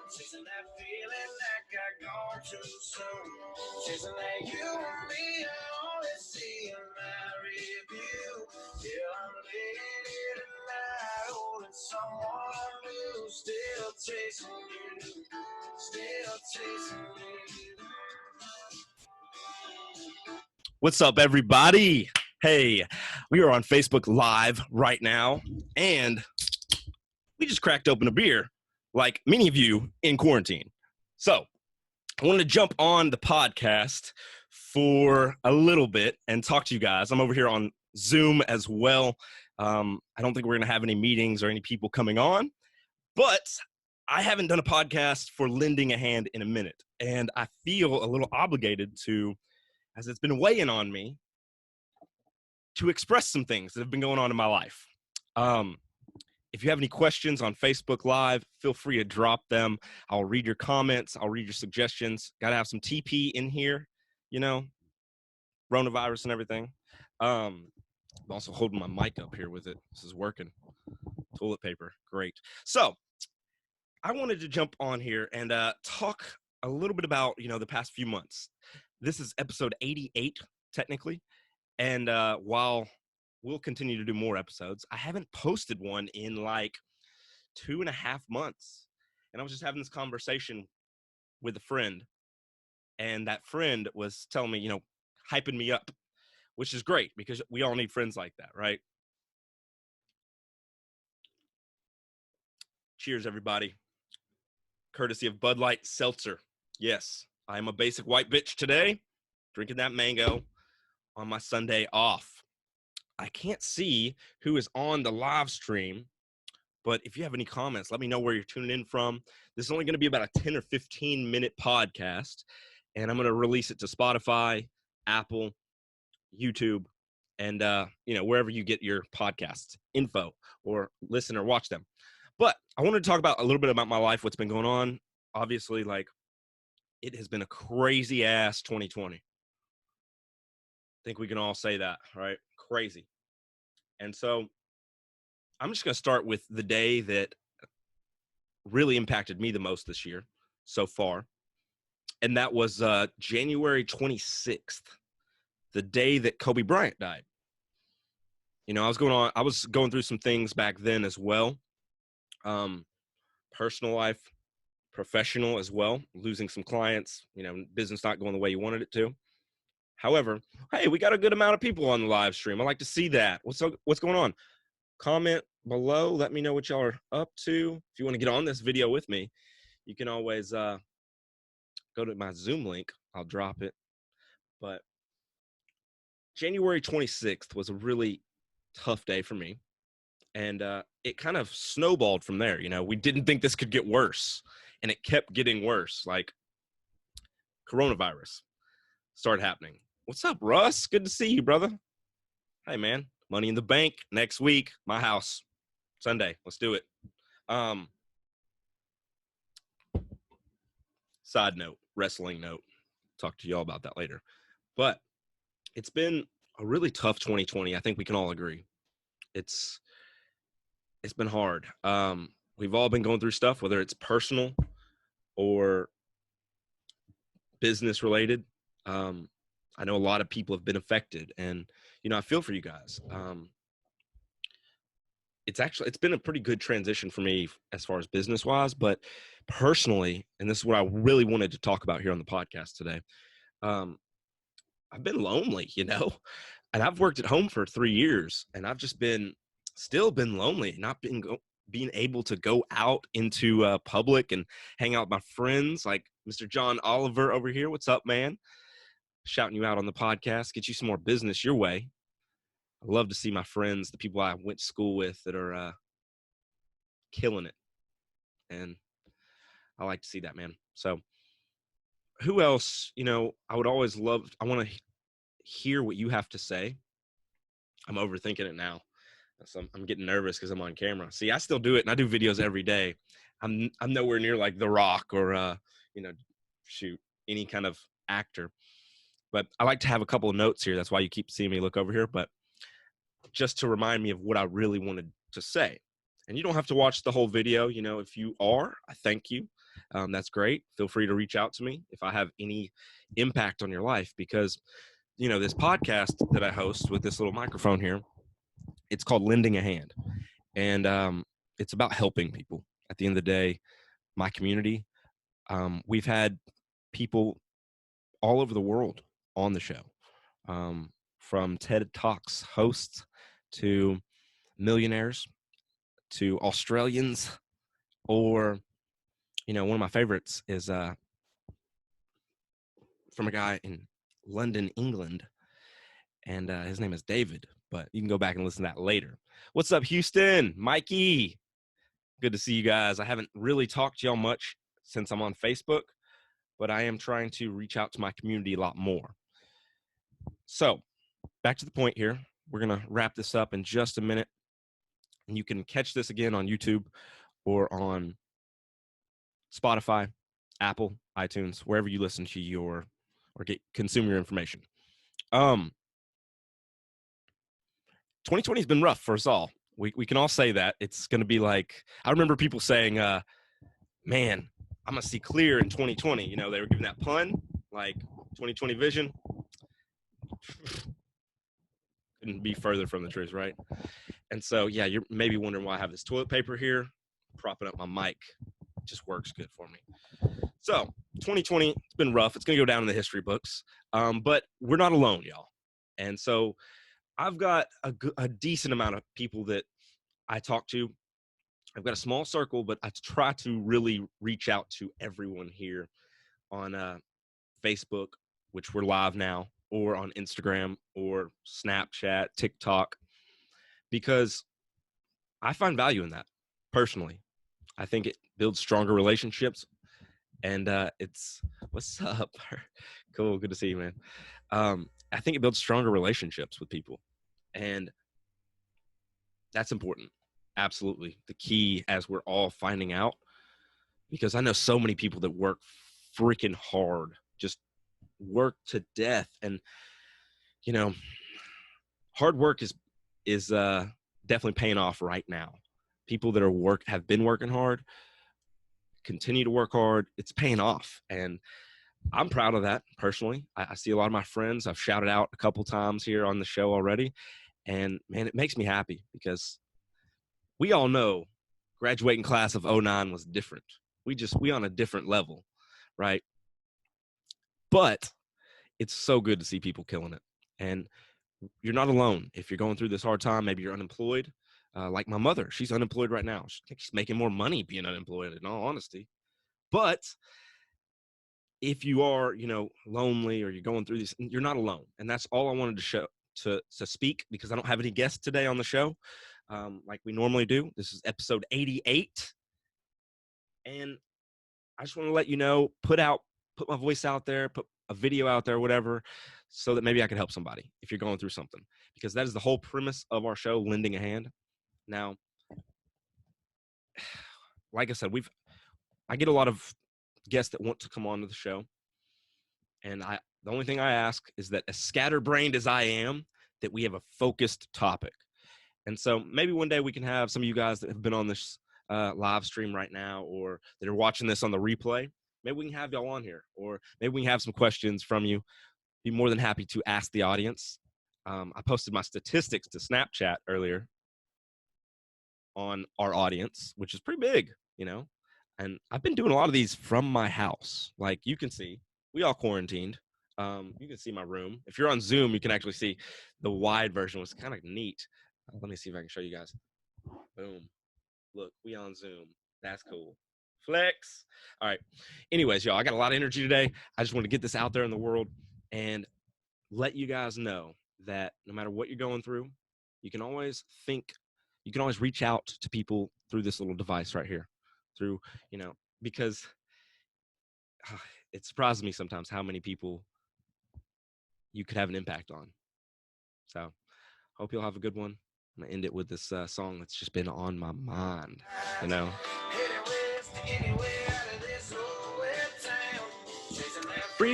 Chasing that feeling that got gone too soon. Chasing that you and me, I only see a marry view. Yeah, I'm laying here tonight, holding someone new. Still chasing you, still chasing you. What's up, everybody? Hey, we are on Facebook Live right now, and we just cracked open a beer, like many of you in quarantine. So I wanted to jump on the podcast for a little bit and talk to you guys. I'm over here on Zoom as well. I don't think we're going to have any meetings or any people coming on, but I haven't done a podcast for lending a hand in a minute, and I feel a little obligated to, as it's been weighing on me, to express some things that have been going on in my life. If you have any questions on Facebook Live, feel free to drop them. I'll read your comments. I'll read your suggestions. Got to have some TP in here, you know, coronavirus and everything. I'm also holding my mic up here with it. This is working. Toilet paper. Great. So I wanted to jump on here and talk a little bit about, the past few months. This is episode 88, technically. And while we'll continue to do more episodes, I haven't posted one in like 2.5 months. And I was just having this conversation with a friend. And that friend was telling me, hyping me up, which is great because we all need friends like that, right? Cheers, everybody. Courtesy of Bud Light Seltzer. Yes, I am a basic white bitch today, drinking that mango on my Sunday off. I can't see who is on the live stream, but if you have any comments, let me know where you're tuning in from. This is only going to be about a 10 or 15 minute podcast, and I'm going to release it to Spotify, Apple, YouTube, and wherever you get your podcast info or listen or watch them. But I wanted to talk about a little bit about my life, what's been going on. Obviously, it has been a crazy ass 2020. I think we can all say that, right? Crazy. And so I'm just going to start with the day that really impacted me the most this year so far. And that was January 26th, the day that Kobe Bryant died. I was going through some things back then as well. Personal life, professional as well, losing some clients, business not going the way you wanted it to. However, hey, we got a good amount of people on the live stream. I like to see that. What's going on? Comment below. Let me know what y'all are up to. If you want to get on this video with me, you can always go to my Zoom link. I'll drop it. But January 26th was a really tough day for me. And it kind of snowballed from there. We didn't think this could get worse. And it kept getting worse. Like coronavirus started happening. What's up, Russ? Good to see you, brother. Hey, man. Money in the Bank next week. My house. Sunday. Let's do it. Side note, wrestling note. Talk to y'all about that later. But it's been a really tough 2020. I think we can all agree. It's been hard. We've all been going through stuff, whether it's personal or business related. I know a lot of people have been affected, and I feel for you guys. It's been a pretty good transition for me as far as business wise, but personally, and this is what I really wanted to talk about here on the podcast today. I've been lonely, and I've worked at home for 3 years, and I've just still been lonely, not being able to go out into public and hang out with my friends like Mr. John Oliver over here. What's up, man? Shouting you out on the podcast, get you some more business your way. I love to see my friends, the people I went to school with that are killing it. And I like to see that, man. So who else, I would always love, I want to hear what you have to say. I'm overthinking it now. So I'm getting nervous because I'm on camera. See, I still do it, and I do videos every day. I'm nowhere near like The Rock or any kind of actor. But I like to have a couple of notes here. That's why you keep seeing me look over here. But just to remind me of what I really wanted to say. And you don't have to watch the whole video. You know, if you are, I thank you. That's great. Feel free to reach out to me if I have any impact on your life, because, you know, this podcast that I host with this little microphone here, it's called Lending a Hand. And it's about helping people. At the end of the day, my community, we've had people all over the world on the show, from TED Talks hosts to millionaires to Australians, or, you know, one of my favorites is from a guy in London, England, and his name is David, but you can go back and listen to that later. What's up, Houston? Mikey, good to see you guys. I haven't really talked to y'all much since I'm on Facebook, but I am trying to reach out to my community a lot more. So back to the point here. We're going to wrap this up in just a minute, and you can catch this again on YouTube or on Spotify, Apple, iTunes, wherever you listen to your or consume your information. 2020 has been rough for us all. We can all say that. It's going to be like, I remember people saying, man, I'm going to see clear in 2020. You know, they were giving that pun, like 2020 vision. Couldn't be further from the truth, right? And so, yeah, you're maybe wondering why I have this toilet paper here, propping up my mic. It just works good for me. So 2020, it's been rough. It's going to go down in the history books, but we're not alone, y'all. And so I've got a decent amount of people that I talk to. I've got a small circle, but I try to really reach out to everyone here on Facebook, which we're live now, or on Instagram or Snapchat, TikTok, because I find value in that personally. I think it builds stronger relationships, and it's, what's up? Cool, good to see you, man. I think it builds stronger relationships with people, and that's important. Absolutely. The key, as we're all finding out, because I know so many people that work freaking hard, just work to death. And, you know, hard work is definitely paying off right now. People that have been working hard, continue to work hard. It's paying off. And I'm proud of that personally. I see a lot of my friends I've shouted out a couple times here on the show already. And man, it makes me happy, because we all know graduating class of 09 was different. We on a different level, right? But it's so good to see people killing it. And you're not alone. If you're going through this hard time, maybe you're unemployed. Like my mother, she's unemployed right now. She's making more money being unemployed, in all honesty. But if you are, you know, lonely, or you're going through this, you're not alone. And that's all I wanted to show to speak, because I don't have any guests today on the show, like we normally do. This is episode 88. And I just want to let you know, put my voice out there, put a video out there, whatever, so that maybe I can help somebody if you're going through something, because that is the whole premise of our show, Lending a Hand. Now, like I said, I get a lot of guests that want to come on to the show, and the only thing I ask is that, as scatterbrained as I am, that we have a focused topic. And so maybe one day we can have some of you guys that have been on this live stream right now, or that are watching this on the replay. Maybe we can have y'all on here, or maybe we can have some questions from you. Be more than happy to ask the audience. I posted my statistics to Snapchat earlier on our audience, which is pretty big, you know. And I've been doing a lot of these from my house. Like you can see, we all quarantined. You can see my room. If you're on Zoom, you can actually see the wide version. Was kind of neat. Let me see if I can show you guys. Boom. Look, we on Zoom. That's cool. Flex. All right. Anyways, y'all, I got a lot of energy today. I just want to get this out there in the world and let you guys know that no matter what you're going through, you can always reach out to people through this little device right here. Through, you know, because it surprises me sometimes how many people you could have an impact on. So hope you'll have a good one. I'm gonna end it with this song that's just been on my mind, you know.